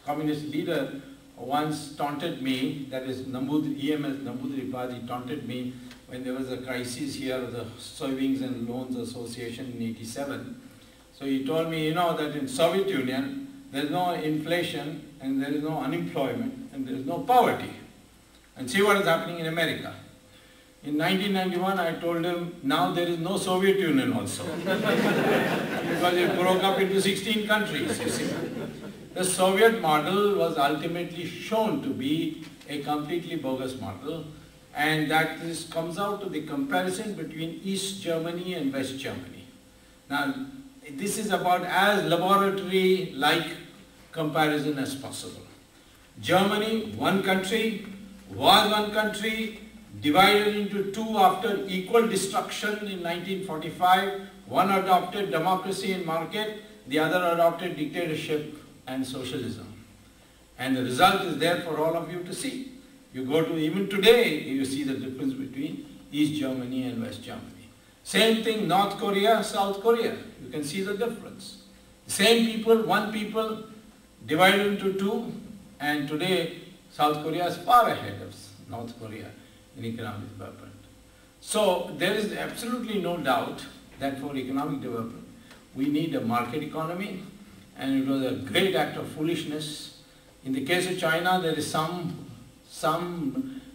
communist leader once taunted me, that is EMS Nambudripadi taunted me when there was a crisis here of the Savings and Loans Association in '87. So he told me, you know, that in Soviet Union there is no inflation and there is no unemployment and there is no poverty. And see what is happening in America. In 1991 I told him, now there is no Soviet Union also. Because it broke up into 16 countries, you see. The Soviet model was ultimately shown to be a completely bogus model, and that comes out to the comparison between East Germany and West Germany. Now, this is about as laboratory-like comparison as possible. Germany, one country, was one country, divided into two after equal destruction in 1945. One adopted democracy and market, the other adopted dictatorship and socialism. And the result is there for all of you to see. You go to, even today, you see the difference between East Germany and West Germany. Same thing, North Korea, South Korea. You can see the difference. Same people, one people, divided into two, and today South Korea is far ahead of North Korea in economic development. So there is absolutely no doubt that for economic development, we need a market economy, and it was a great act of foolishness. In the case of China, there is some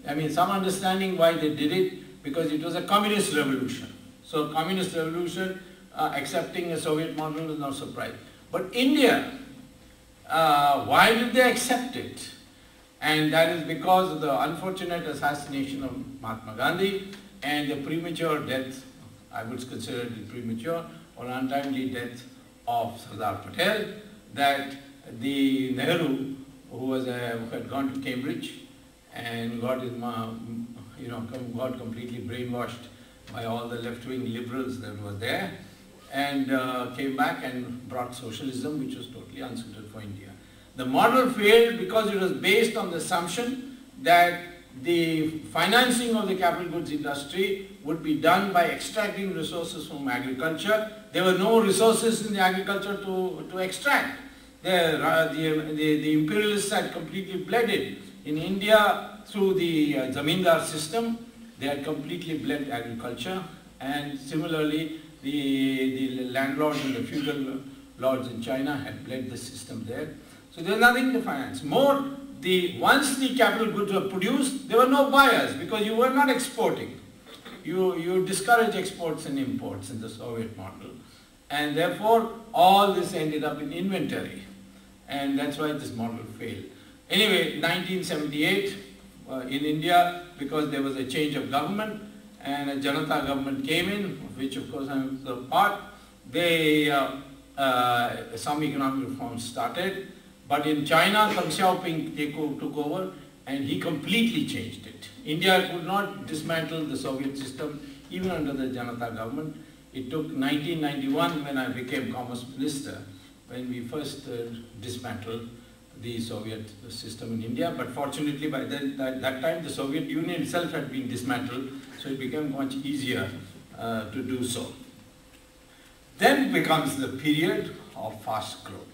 understanding why they did it, because it was a communist revolution. So communist revolution, accepting a Soviet model is not surprising. But India, why did they accept it? And that is because of the unfortunate assassination of Mahatma Gandhi and the premature death, I would consider it premature or untimely death of Sardar Patel, that the Nehru, who had gone to Cambridge and got his, got completely brainwashed by all the left-wing liberals that were there, and came back and brought socialism, which was totally unsuited for India. The model failed because it was based on the assumption that the financing of the capital goods industry would be done by extracting resources from agriculture. There were no resources in the agriculture to extract. The imperialists had completely bled it. In India, through the zamindar system, they had completely bled agriculture, and similarly the landlords and the feudal lords in China had bled the system there. So there was nothing to finance. Once the capital goods were produced, there were no buyers because you were not exporting. You discourage exports and imports in the Soviet model, and therefore all this ended up in inventory, and that's why this model failed. Anyway, 1978 in India, because there was a change of government and a Janata government came in, of which of course I am a part, some economic reforms started. But in China, Deng Xiaoping took over and he completely changed it. India could not dismantle the Soviet system even under the Janata government. It took 1991 when I became Commerce Minister when we first dismantled the Soviet system in India. But fortunately by that time the Soviet Union itself had been dismantled, so it became much easier to do so. Then becomes the period of fast growth.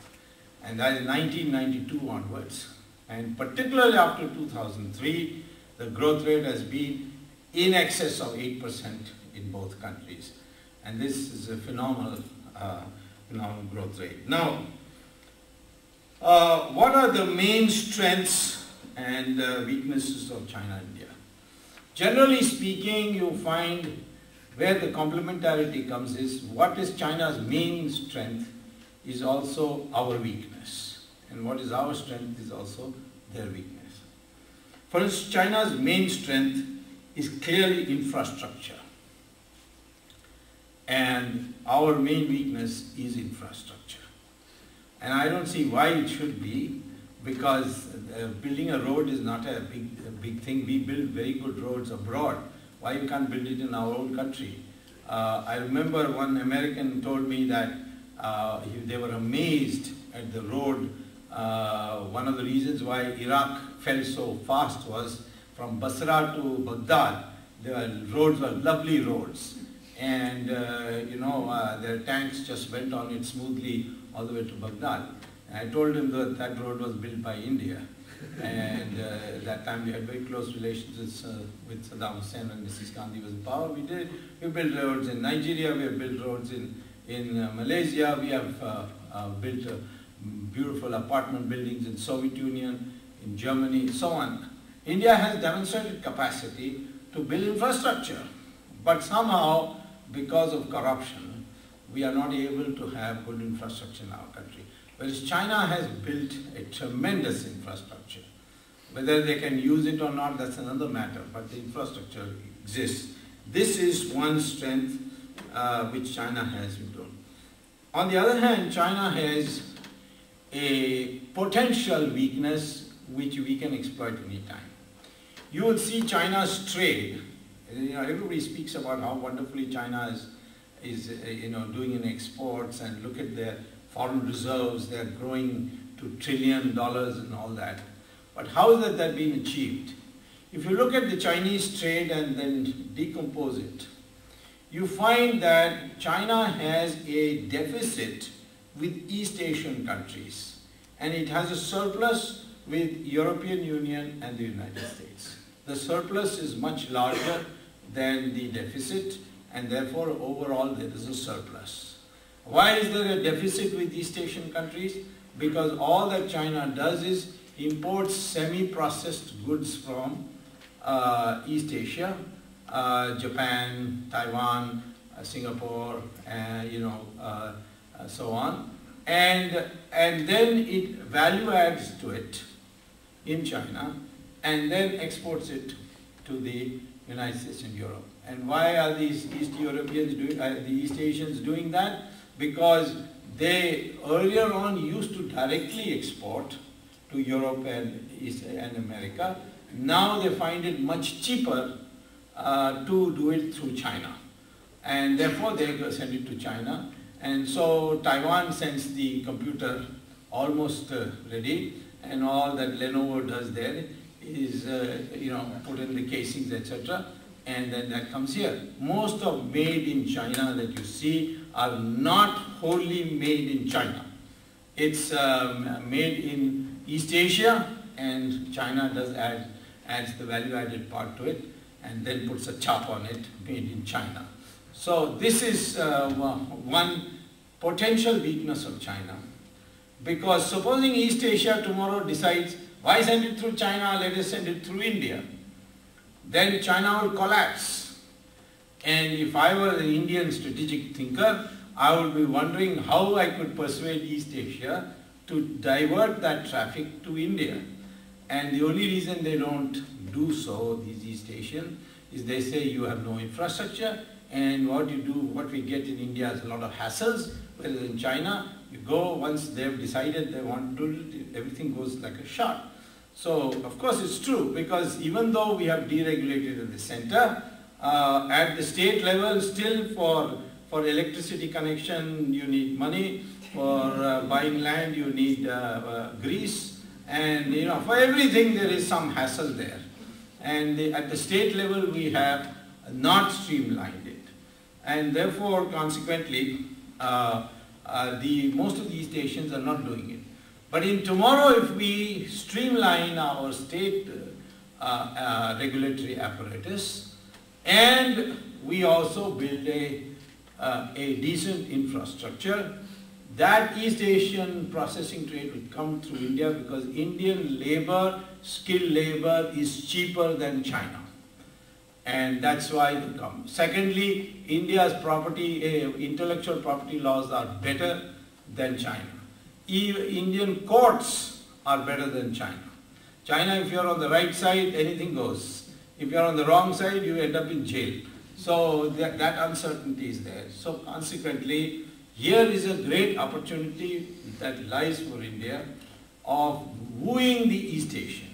And that is 1992 onwards. And particularly after 2003, the growth rate has been in excess of 8% in both countries. And this is a phenomenal growth rate. Now, what are the main strengths and weaknesses of China and India? Generally speaking, you find where the complementarity comes is what is China's main strength is also our weakness, and what is our strength is also their weakness. For instance, China's main strength is clearly infrastructure, and our main weakness is infrastructure. And I don't see why it should be, because building a road is not a big thing. We build very good roads abroad. Why you can't build it in our own country? I remember one American told me that they were amazed at the road. One of the reasons why Iraq fell so fast was from Basra to Baghdad. The roads were lovely roads, and their tanks just went on it smoothly all the way to Baghdad. I told him that that road was built by India. And at that time we had very close relations with Saddam Hussein when Mrs. Gandhi was in power. We built roads in Nigeria, we have built roads in Malaysia, we have built beautiful apartment buildings in Soviet Union, in Germany, so on. India has demonstrated capacity to build infrastructure, but somehow, because of corruption, we are not able to have good infrastructure in our country. Whereas China has built a tremendous infrastructure. Whether they can use it or not, that's another matter, but the infrastructure exists. This is one strength which China has done. On the other hand, China has a potential weakness which we can exploit any time. You will see China's trade. Everybody speaks about how wonderfully China is doing in exports, and look at their foreign reserves. They're growing to $1 trillion and all that. But how is that being achieved? If you look at the Chinese trade and then decompose it, you find that China has a deficit with East Asian countries, and it has a surplus with European Union and the United States. The surplus is much larger than the deficit, and therefore overall there is a surplus. Why is there a deficit with East Asian countries? Because all that China does is imports semi-processed goods from East Asia, Japan, Taiwan, Singapore, so on, and then it value adds to it in China, and then exports it to the United States and Europe. And why are these East Asians doing that? Because they earlier on used to directly export to Europe and America. Now they find it much cheaper to do it through China, and therefore they send it to China. And so Taiwan sends the computer almost ready, and all that Lenovo does there is put in the casings, etc., and then that comes here. Most of made in China that you see are not wholly made in China. It's made in East Asia, and China adds the value added part to it, and then puts a chop on it, made in China. So this is one potential weakness of China, because supposing East Asia tomorrow decides, why send it through China, let us send it through India, then China will collapse. And if I were an Indian strategic thinker, I would be wondering how I could persuade East Asia to divert that traffic to India. And the only reason they don't do so, these East Asians, is they say you have no infrastructure, and what we get in India is a lot of hassles, whereas in China, you go, once they've decided they want to do it, everything goes like a shot. So, of course it's true, because even though we have deregulated at the center, at the state level, still for electricity connection you need money, for buying land you need grease, and for everything there is some hassle there. And at the state level we have not streamlined it, and therefore consequently most of these stations are not doing it. But in tomorrow, if we streamline our state regulatory apparatus, and we also build a decent infrastructure, that East Asian processing trade will come through India, because Indian labor, skilled labor, is cheaper than China. And that's why they come. Secondly, India's intellectual property laws are better than China. Indian courts are better than China. China, if you're on the right side, anything goes. If you're on the wrong side, you end up in jail. So that uncertainty is there. So consequently, here is a great opportunity that lies for India of wooing the East Asians.